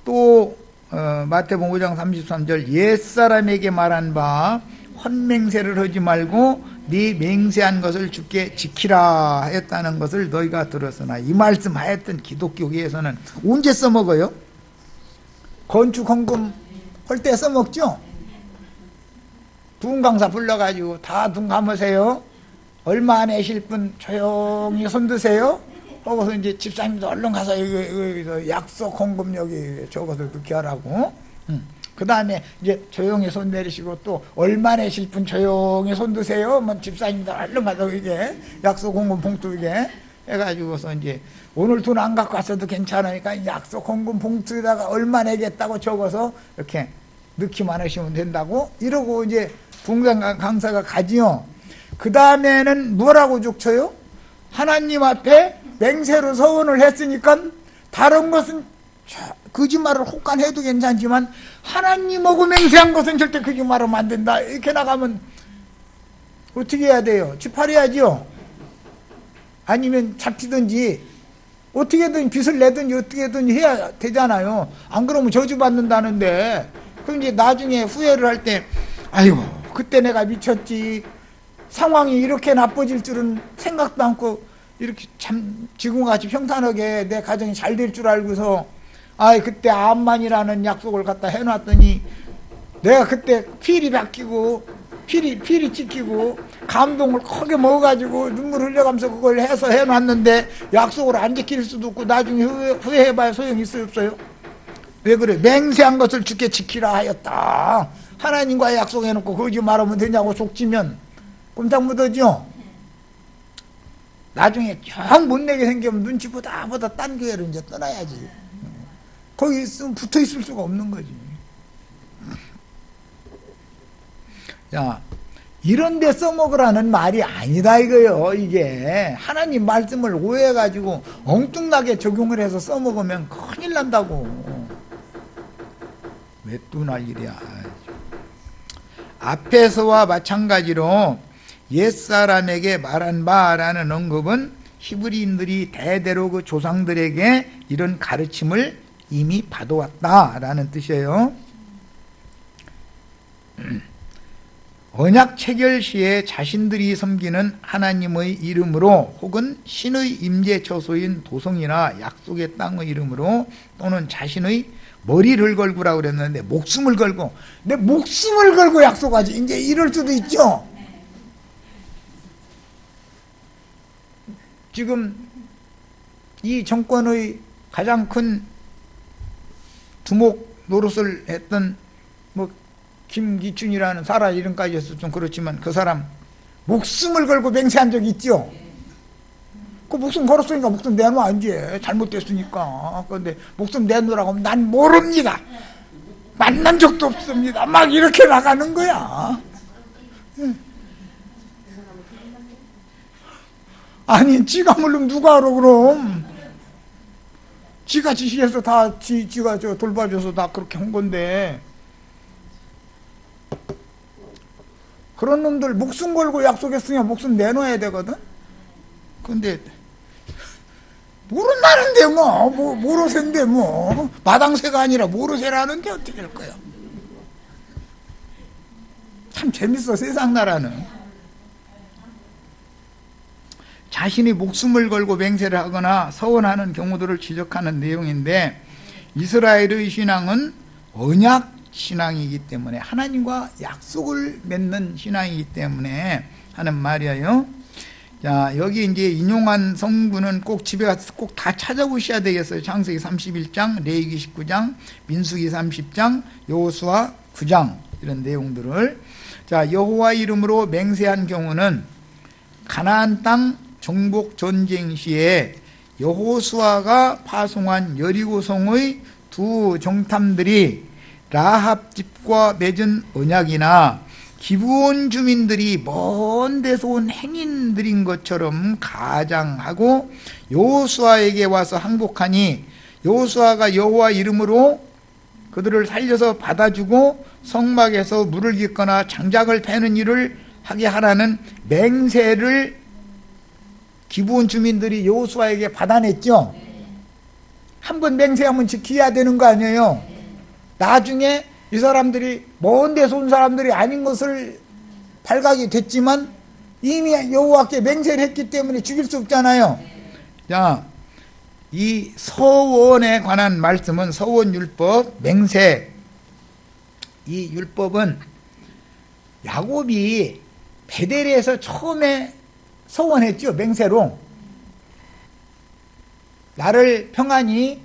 또 마태복음 5장 33절 옛사람에게 말한 바 헌맹세를 하지 말고 네 맹세한 것을 주께 지키라 했다는 것을 너희가 들었으나, 이 말씀 하였던 기독교계에서는 언제 써먹어요? 건축 헌금 할 때 써먹죠? 둥강사 불러가지고 다 둥 감으세요. 얼마 안 내실 분 조용히 손 드세요. 거기서 이제 집사님도 얼른 가서 이거 약속 헌금 여기 적어서 넣게 하라고. 그 다음에 이제 조용히 손 내리시고 또 얼마 내실 분 조용히 손 드세요. 뭐 집사님도 얼른 가서 이게 약속 헌금 봉투 이게 해가지고서 이제 오늘 돈 안 갖고 왔어도 괜찮으니까 약속 헌금 봉투에다가 얼마 내겠다고 적어서 이렇게 넣기만 하시면 된다고 이러고 이제 붕당 강사가 가지요. 그 다음에는 뭐라고 족쳐요? 하나님 앞에 맹세로 서원을 했으니까 다른 것은 거짓말을 혹간해도 괜찮지만 하나님하고 맹세한 것은 절대 거짓말하면 안 된다. 이렇게 나가면 어떻게 해야 돼요? 집팔해야죠. 아니면 잡히든지 어떻게든 빚을 내든지 어떻게든 해야 되잖아요. 안 그러면 저주받는다는데, 그럼 이제 나중에 후회를 할 때 아이고 그때 내가 미쳤지, 상황이 이렇게 나빠질 줄은 생각도 않고 이렇게 참 지금같이 평탄하게 내 가정이 잘 될 줄 알고서 그때 암만이라는 약속을 갖다 해놨더니 내가 그때 필이 바뀌고 필이 찍히고 감동을 크게 먹어가지고 눈물 흘려가면서 그걸 해서 해놨는데 약속을 안 지킬 수도 없고 나중에 후회해봐야 소용이 있어요 없어요? 왜 그래? 맹세한 것을 주께 지키라 하였다. 하나님과 약속해놓고 거짓말하면 되냐고 속지면 꼼짝 못하죠. 나중에 영 못내게 생기면 눈치 보다 딴 교회로 이제 떠나야지. 거기 있으면 붙어 있을 수가 없는 거지. 자, 이런 데 써먹으라는 말이 아니다 이거요. 이게 하나님 말씀을 오해해가지고 엉뚱하게 적용을 해서 써먹으면 큰일 난다고. 왜 또 난리야. 앞에서와 마찬가지로 옛사람에게 말한 바라는 언급은 히브리인들이 대대로 그 조상들에게 이런 가르침을 이미 받아왔다라는 뜻이에요. 언약 체결 시에 자신들이 섬기는 하나님의 이름으로 혹은 신의 임재 처소인 도성이나 약속의 땅의 이름으로 또는 자신의 머리를 걸고라고 그랬는데 목숨을 걸고, 내 목숨을 걸고 약속하지 이제 이럴 수도 있죠. 지금 이 정권의 가장 큰 두목 노릇을 했던 뭐 김기춘이라는 사람 이름까지 해서 좀 그렇지만 그 사람 목숨을 걸고 맹세한 적이 있죠. 그 목숨 걸었으니까 목숨 내놔 이제 잘못됐으니까. 그런데 목숨 내놓으라고 하면 난 모릅니다. 만난 적도 없습니다. 막 이렇게 나가는 거야. 아니 지가 모르면 누가 알아 그럼. 지가 지시해서 다 지가 저 돌봐줘서 다 그렇게 한 건데, 그런 놈들 목숨 걸고 약속했으니까 목숨 내놔야 되거든. 근데 모른다는데 뭐 모르쇠인데 뭐 마당새가 아니라 모르쇠라는데 어떻게 할 거야. 참 재밌어 세상 나라는. 자신이 목숨을 걸고 맹세를 하거나 서원하는 경우들을 지적하는 내용인데, 이스라엘의 신앙은 언약 신앙이기 때문에, 하나님과 약속을 맺는 신앙이기 때문에 하는 말이에요. 자, 여기 이제 인용한 성구는 꼭 집에 가서 꼭 다 찾아보셔야 되겠어요. 창세기 31장, 레위기 19장, 민수기 30장, 여호수아 9장, 이런 내용들을. 자, 여호와 이름으로 맹세한 경우는 가나안 땅 정복 전쟁 시에 여호수아가 파송한 여리고성의 두 정탐들이 라합 집과 맺은 언약이나 기브온 주민들이 먼 데서 온 행인들인 것처럼 가장하고 여호수아에게 와서 항복하니, 여호수아가 여호와 이름으로 그들을 살려서 받아주고 성막에서 물을 깃거나 장작을 패는 일을 하게 하라는 맹세를 기브온 주민들이 여호수아에게 받아냈죠. 한번 맹세하면 지켜야 되는 거 아니에요. 나중에 이 사람들이 먼 데서 온 사람들이 아닌 것을 발각이 됐지만 이미 여호와께 맹세를 했기 때문에 죽일 수 없잖아요. 자, 이 서원에 관한 말씀은 서원율법, 맹세, 이 율법은 야곱이 베델에서 처음에 서원했죠. 맹세로 나를 평안히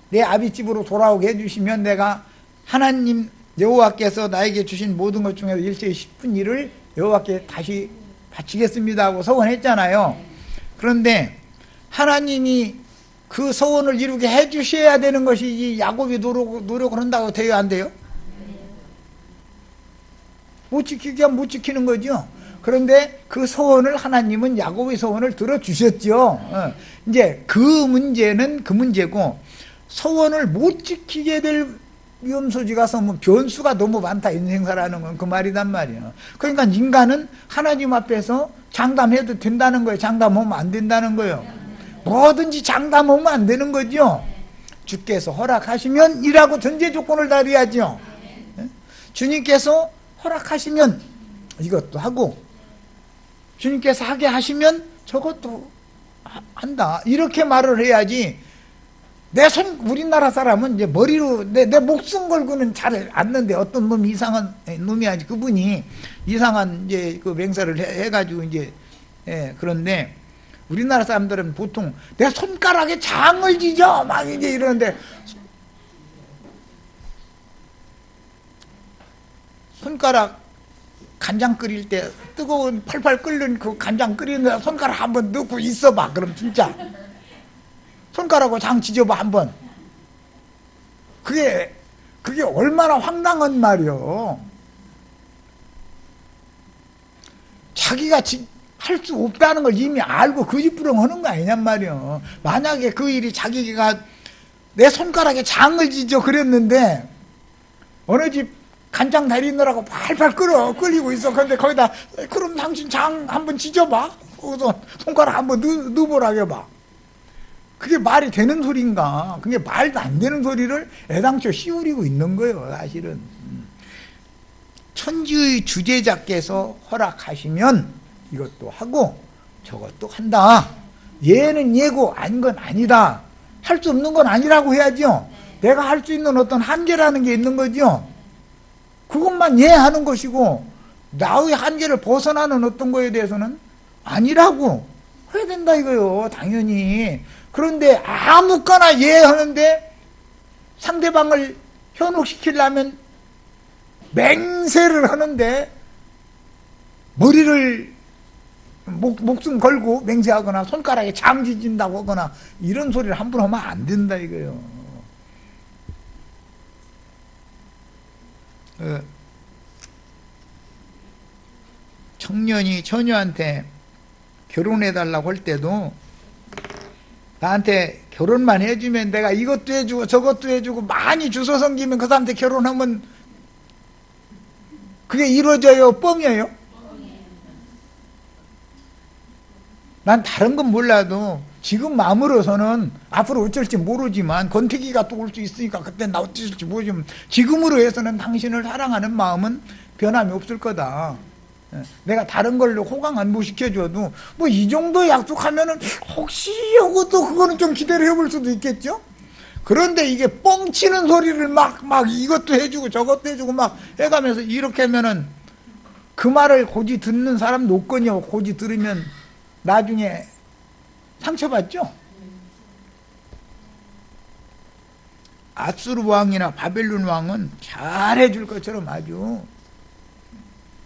내 아비집으로 돌아오게 해주시면 내가 하나님 여호와께서 나에게 주신 모든 것 중에서 일체의 10분 일을 여호와께 다시 바치겠습니다 하고 서원했잖아요. 그런데 하나님이 그 서원을 이루게 해주셔야 되는 것이지 야곱이 노력을 한다고 돼요, 안 돼요? 못 지키게 하면 못 지키는 거죠. 그런데 그 소원을 하나님은 야곱의 소원을 들어주셨죠. 이제 그 문제는 그 문제고, 소원을 못 지키게 될 위험소지가 변수가 너무 많다, 인생사라는 건 그 말이단 말이에요. 그러니까 인간은 하나님 앞에서 장담해도 된다는 거예요. 장담하면 안 된다는 거예요. 뭐든지 장담하면 안 되는 거죠. 주께서 허락하시면 이라고 전제 조건을 다뤄야죠. 주님께서 허락하시면 이것도 하고, 주님께서 하게 하시면 저것도 한다, 이렇게 말을 해야지. 우리나라 사람은 이제 머리로 내 목숨 걸고는 잘 않는데, 어떤 놈이 이상한 놈이 아니, 그분이 이상한 이제 그 맹세를 해가지고 이제, 그런데 우리나라 사람들은 보통 내 손가락에 장을 지져 막 이제 이러는데, 손가락 간장 끓일 때 뜨거운 팔팔 끓는 그 간장 끓이는 손가락 한번 넣고 있어봐. 그럼 진짜 손가락으로 장 지져봐 한번. 그게 얼마나 황당한 말이요. 자기가 할 수 없다는 걸 이미 알고 거짓부렁 하는 거 아니냔 말이요. 만약에 그 일이 자기가 내 손가락에 장을 지져 그랬는데, 어느 집 간장 달이느라고 팔팔 끓이고 있어. 그런데 거기다, 그럼 당신 장 한번 지져봐. 거기서 손가락 한번 넣어보라고 해봐. 그게 말이 되는 소리인가? 그게 말도 안 되는 소리를 애당초 씌우리고 있는 거예요, 사실은. 천지의 주제자께서 허락하시면 이것도 하고 저것도 한다. 예는 예고 아닌 건 아니다. 할 수 없는 건 아니라고 해야죠. 내가 할 수 있는 어떤 한계라는 게 있는 거죠. 그것만 예하는 것이고, 나의 한계를 벗어나는 어떤 거에 대해서는 아니라고 해야 된다 이거요, 당연히. 그런데 아무거나 예하는데 상대방을 현혹시키려면 맹세를 하는데, 머리를 목숨 걸고 맹세하거나 손가락에 장 지진다고 하거나 이런 소리를 함부로 하면 안 된다 이거요. 청년이 처녀한테 결혼해달라고 할 때도, 나한테 결혼만 해주면 내가 이것도 해주고 저것도 해주고 많이 주워 섬기면 그 사람한테 결혼하면 그게 이루어져요, 뻥이에요? 난 다른 건 몰라도 지금 마음으로서는, 앞으로 어쩔지 모르지만 권태기가 또 올 수 있으니까 그때 나 어쩔지 모르지만, 지금으로 해서는 당신을 사랑하는 마음은 변함이 없을 거다. 내가 다른 걸로 호강 안 시켜줘도 뭐 이 정도 약속하면은 혹시 요것도 그거는 좀 기대를 해볼 수도 있겠죠. 그런데 이게 뻥치는 소리를 막 이것도 해주고 저것도 해주고 막 해가면서 이렇게 하면은 그 말을 고지 듣는 사람도 없거든요. 고지 들으면 나중에 상처받죠. 아수르 왕이나 바벨론 왕은 잘해줄 것처럼 아주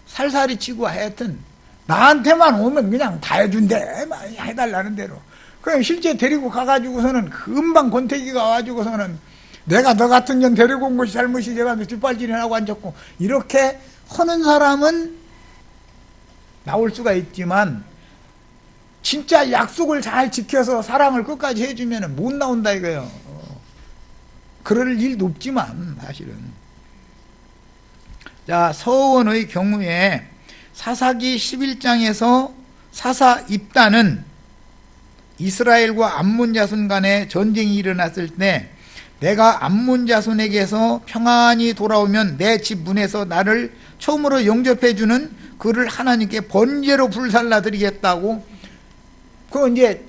살살이 치고 하여튼 나한테만 오면 그냥 다 해준대. 해달라는 대로. 그냥 실제 데리고 가가지고서는 금방 권태기가 와가지고서는 내가 너 같은 년 데리고 온 것이 잘못이 제가 뒷발질이라고 앉았고 이렇게 하는 사람은 나올 수가 있지만 진짜 약속을 잘 지켜서 사랑을 끝까지 해주면 못 나온다 이거예요. 그럴 일도 없지만 사실은. 자, 서원의 경우에 사사기 11장에서 사사 입단은 이스라엘과 암몬 자손 간에 전쟁이 일어났을 때 내가 암몬 자손에게서 평안히 돌아오면 내 집 문에서 나를 처음으로 영접해주는 그를 하나님께 번제로 불살라 드리겠다고 그 이제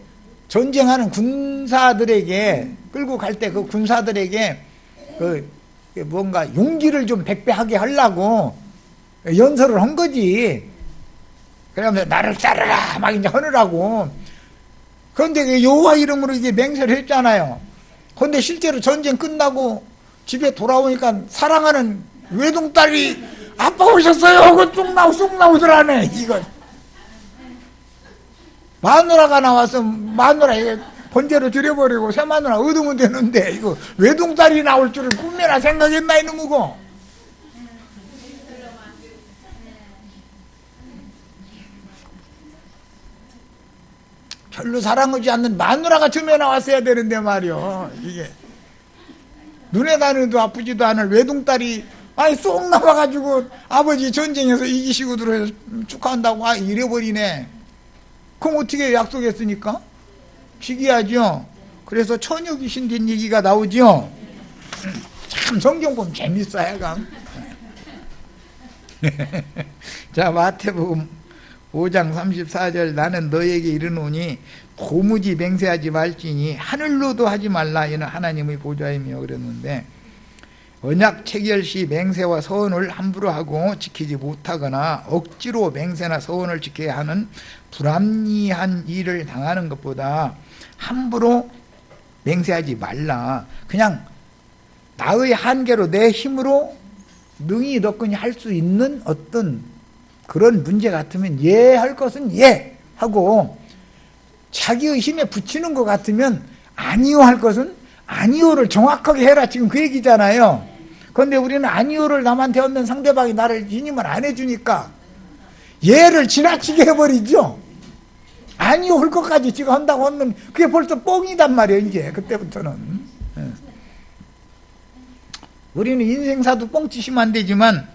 전쟁하는 군사들에게 끌고 갈 때 그 군사들에게 그 뭔가 용기를 좀 백배하게 하려고 연설을 한 거지. 그러면서 나를 따르라 막 이제 하느라고. 그런데 여호와 이름으로 이게 맹세를 했잖아요. 그런데 실제로 전쟁 끝나고 집에 돌아오니까 사랑하는 외동딸이 아빠 오셨어요 하고 쏙 나오더라네. 이거 마누라가 나와서 마누라 번제로 드려버리고 새 마누라 얻으면 되는데 이거 외동딸이 나올 줄을 꿈에나 생각했나 이놈이고. 별로 사랑하지 않는 마누라가 처음에 나왔어야 되는데 말이요. 이게 눈에 다니도 아프지도 않을 외동딸이 쏙 나와가지고 아버지 전쟁에서 이기시고 들어서 축하한다고 이래버리네. 그럼 어떻게 약속했으니까? 지기하죠. 그래서 처녀 귀신 된 얘기가 나오죠. 참 성경 보면 재밌어 하여간. 자, 마태복음 5장 34절 나는 너에게 이르노니 도무지 맹세하지 말지니 하늘로도 하지 말라 이는 하나님의 보좌이며 그랬는데 언약 체결 시 맹세와 서언을 함부로 하고 지키지 못하거나 억지로 맹세나 서언을 지켜야 하는 불합리한 일을 당하는 것보다 함부로 맹세하지 말라. 그냥 나의 한계로 내 힘으로 능히 너끈히 할 수 있는 어떤 그런 문제 같으면 예 할 것은 예 하고 자기의 힘에 붙이는 것 같으면 아니요 할 것은 아니요를 정확하게 해라. 지금 그 얘기잖아요. 그런데 우리는 아니요를 남한테 하면 상대방이 나를 인임을 안 해주니까 예를 지나치게 해버리죠. 아니요 할 것까지 지금 한다고 하면 그게 벌써 뻥이단 말이에요. 이제 그때부터는. 우리는 인생사도 뻥치시면 안 되지만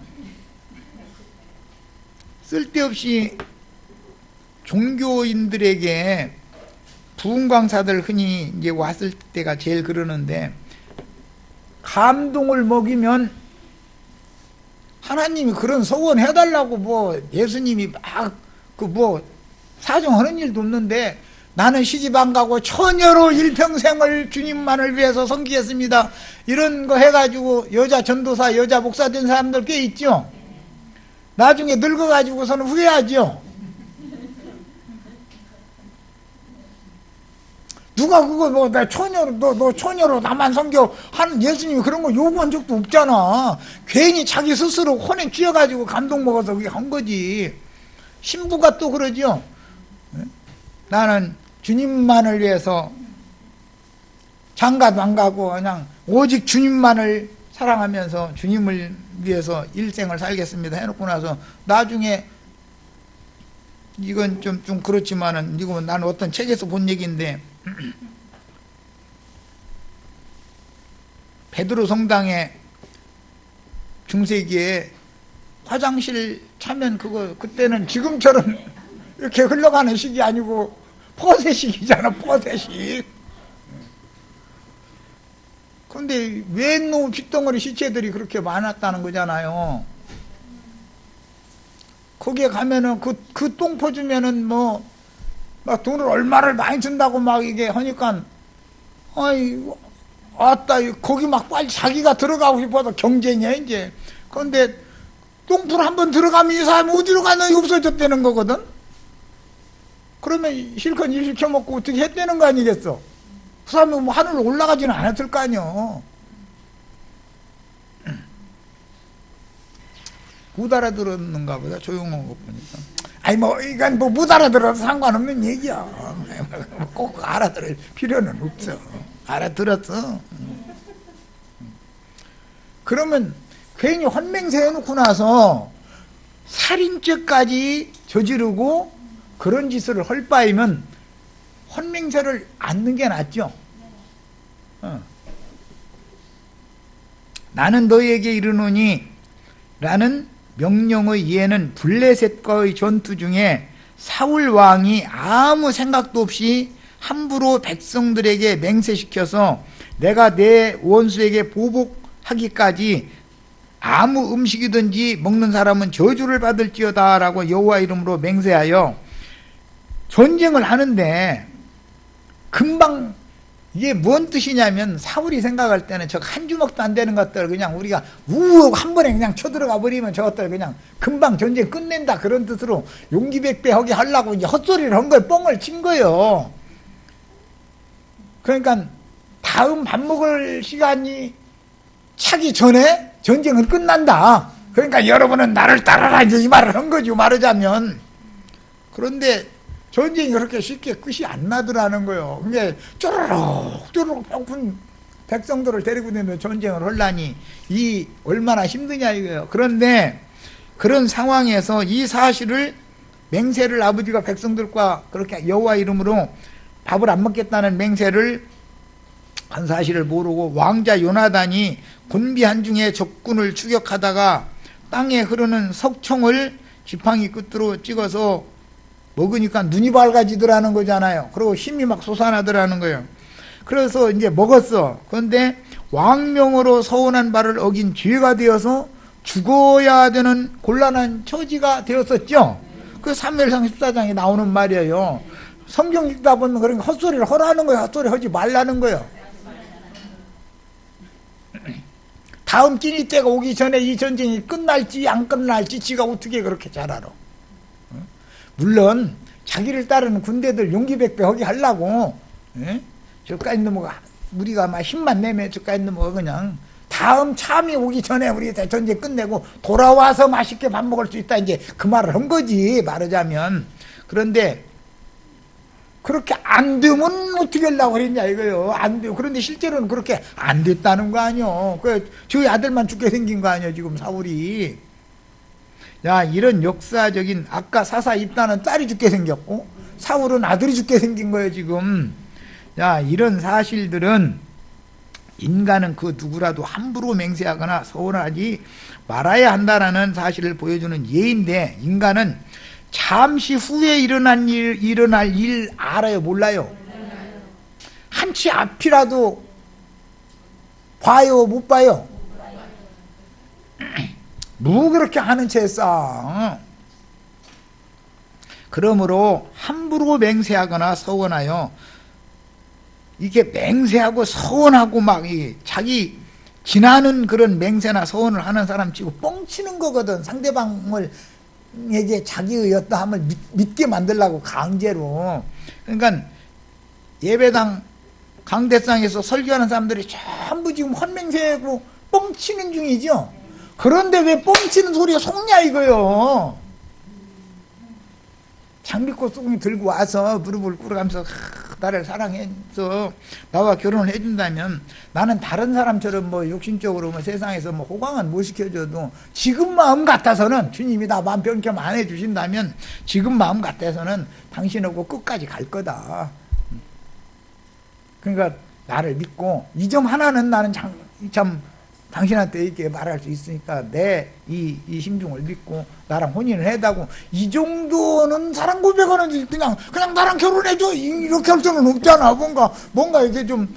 쓸데없이 종교인들에게 부흥광사들 흔히 이제 왔을 때가 제일 그러는데 감동을 먹이면 하나님이 그런 소원 해달라고 뭐 예수님이 막 그 뭐 사정하는 일도 없는데 나는 시집 안 가고 처녀로 일평생을 주님만을 위해서 섬기겠습니다. 이런 거 해가지고 여자 전도사, 여자 목사 된 사람들 꽤 있죠. 나중에 늙어가지고서는 후회하죠. 누가 그거 뭐 나 처녀로 너 처녀로 나만 섬겨 하는 예수님이 그런 거 요구한 적도 없잖아. 괜히 자기 스스로 혼에 쥐어가지고 감동 먹어서 그게 한 거지. 신부가 또 그러죠. 나는 주님만을 위해서 장가도 안 가고 그냥 오직 주님만을 사랑하면서 주님을 위해서 일생을 살겠습니다 해놓고 나서 나중에 이건 좀 그렇지만은 이건 나는 어떤 책에서 본 얘기인데 베드로 성당에 중세기에 화장실 차면 그거 그때는 지금처럼 이렇게 흘러가는 식이 아니고 퍼세식이잖아. 퍼세식. 그런데 왜 놈 핏덩어리 시체들이 그렇게 많았다는 거잖아요. 거기에 가면은 그 똥 퍼주면은 뭐, 막 돈을 얼마를 많이 준다고 막 이게 하니까, 아이, 아따, 거기 막 빨리 자기가 들어가고 싶어서 경쟁이야, 이제. 그런데 똥풀 한번 들어가면 이 사람이 어디로 가나 없어졌다는 거거든? 그러면 실컷 일 시켜먹고 어떻게 했다는 거 아니겠어? 그 사람이 뭐 하늘로 올라가지는 않았을 거 아니여. 못 알아들었는가 보다, 조용한 거 보니까. 아니, 뭐, 이건 뭐 못 알아들어도 상관없는 얘기야. 꼭 알아들을 필요는 없어. 알아들었어. 그러면 괜히 헌맹세 해놓고 나서 살인죄까지 저지르고 그런 짓을 할 바이면 헌맹세를 안는 게 낫죠. 나는 너희에게 이르노니 라는 명령의 이해는 블레셋과의 전투 중에 사울 왕이 아무 생각도 없이 함부로 백성들에게 맹세시켜서 내가 내 원수에게 보복하기까지 아무 음식이든지 먹는 사람은 저주를 받을지어다 라고 여호와 이름으로 맹세하여 전쟁을 하는데, 금방 이게 뭔 뜻이냐면 사울이 생각할 때는 저 한 주먹도 안 되는 것들 그냥 우리가 우욱 한 번에 그냥 쳐들어가 버리면 저것들 그냥 금방 전쟁 끝낸다, 그런 뜻으로 용기백배 하게 하려고 이제 헛소리를 한 거예요. 뻥을 친 거예요. 그러니까 다음 밥 먹을 시간이 차기 전에 전쟁은 끝난다. 그러니까 여러분은 나를 따라라, 이제 이 말을 한 거죠, 말하자면. 그런데 전쟁이 그렇게 쉽게 끝이 안 나더라는 거예요. 그게 쪼르륵 평푼 백성들을 데리고 내면 전쟁을 하려니 이 얼마나 힘드냐 이거예요. 그런데 그런 상황에서 이 사실을, 맹세를 아버지가 백성들과 그렇게 여호와 이름으로 밥을 안 먹겠다는 맹세를 한 사실을 모르고 왕자 요나단이 군비 한중에 적군을 추격하다가 땅에 흐르는 석청을 지팡이 끝으로 찍어서 먹으니까 눈이 밝아지더라는 거잖아요. 그리고 힘이 막 솟아나더라는 거예요. 그래서 이제 먹었어. 그런데 왕명으로 서운한 바를 어긴 죄가 되어서 죽어야 되는 곤란한 처지가 되었었죠. 그 사무엘상 14장에 나오는 말이에요. 성경 읽다 보면 그런 헛소리를 하라는 거예요. 헛소리 하지 말라는 거예요. 다음 찐이 때가 오기 전에 이 전쟁이 끝날지 안 끝날지 지가 어떻게 그렇게 잘 알아. 물론 자기를 따르는 군대들 용기백배 하게 하려고, 저까지 넘어가 우리가 막 힘만 내면 저까지 넘어가 그냥 다음 참이 오기 전에 우리 전쟁 끝내고 돌아와서 맛있게 밥 먹을 수 있다, 이제 그 말을 한 거지, 말하자면. 그런데 그렇게 안 되면 어떻게 하려고 그랬냐 이거요. 안 돼요. 그런데 실제로는 그렇게 안 됐다는 거 아니요. 저희 아들만 죽게 생긴 거 아니요, 지금 사울이. 야, 이런 역사적인, 아까 사사 입다는 딸이 죽게 생겼고 사울은 아들이 죽게 생긴 거예요, 지금. 야, 이런 사실들은 인간은 그 누구라도 함부로 맹세하거나 서운하지 말아야 한다라는 사실을 보여주는 예인데, 인간은 잠시 후에 일어날 일 알아요, 몰라요? 한치 앞이라도 봐요, 못 봐요? 뭐 그렇게 하는 채 했어. 그러므로 함부로 맹세하거나 서원하여, 이게 맹세하고 서원하고 막 자기 지나는 그런 맹세나 서원을 하는 사람 치고 뻥치는 거거든. 상대방을 에게 자기의 어떠함을 믿게 만들려고 강제로. 그러니까 예배당 강대상에서 설교하는 사람들이 전부 지금 헌맹세하고 뻥치는 중이죠. 그런데 왜 뻥치는 소리가 속냐 이거요. 장미꽃 송이 들고 와서 무릎을 꿇어가면서 나를 사랑해서 나와 결혼을 해준다면, 나는 다른 사람처럼 뭐 욕심적으로 뭐 세상에서 뭐 호강은 못 시켜줘도 지금 마음 같아서는, 주님이 나 마음 변경 안 해주신다면 지금 마음 같아서는 당신하고 끝까지 갈 거다. 그러니까 나를 믿고, 이 점 하나는 나는 참 당신한테 이렇게 말할 수 있으니까 내 이 심중을 믿고 나랑 혼인을 해다고, 이 정도는 사랑 고백하는, 그냥 나랑 결혼해줘 이렇게 할 수는 없잖아. 뭔가 이게 좀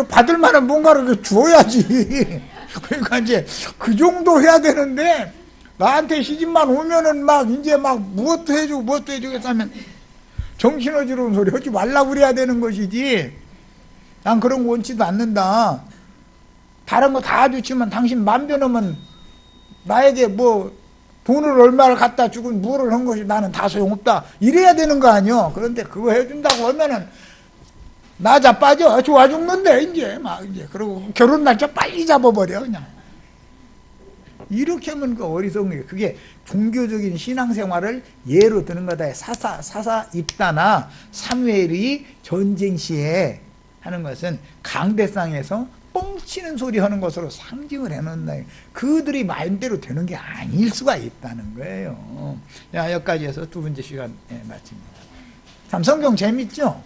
받을 만한 뭔가를 줘야지. 그러니까 이제 그 정도 해야 되는데 나한테 시집만 오면은 막 이제 막 무엇도 해주고 무엇도 해주겠어 하면 정신어지러운 소리 하지 말라고 그래야 되는 것이지. 난 그런 거 원치도 않는다. 다른 거 다 좋지만 당신 맘 변하면 나에게 뭐 돈을 얼마를 갖다 주고 뭐를 한 것이 나는 다 소용없다 이래야 되는 거 아니요. 그런데 그거 해준다고 하면은 나자 빠져 좋아 죽는데 이제 막 이제 그러고 결혼 날짜 빨리 잡아버려 그냥. 이렇게 하면 그 어리석은 게 그게 종교적인 신앙생활을 예로 드는 거다. 사사 입다나 사무엘이 전쟁 시에 하는 것은 강대상에서 뻥치는 소리 하는 것으로 상징을 해놓는다. 그들이 마음대로 되는 게 아닐 수가 있다는 거예요. 자, 여기까지 해서 두 번째 시간 마칩니다. 참 성경 재밌죠?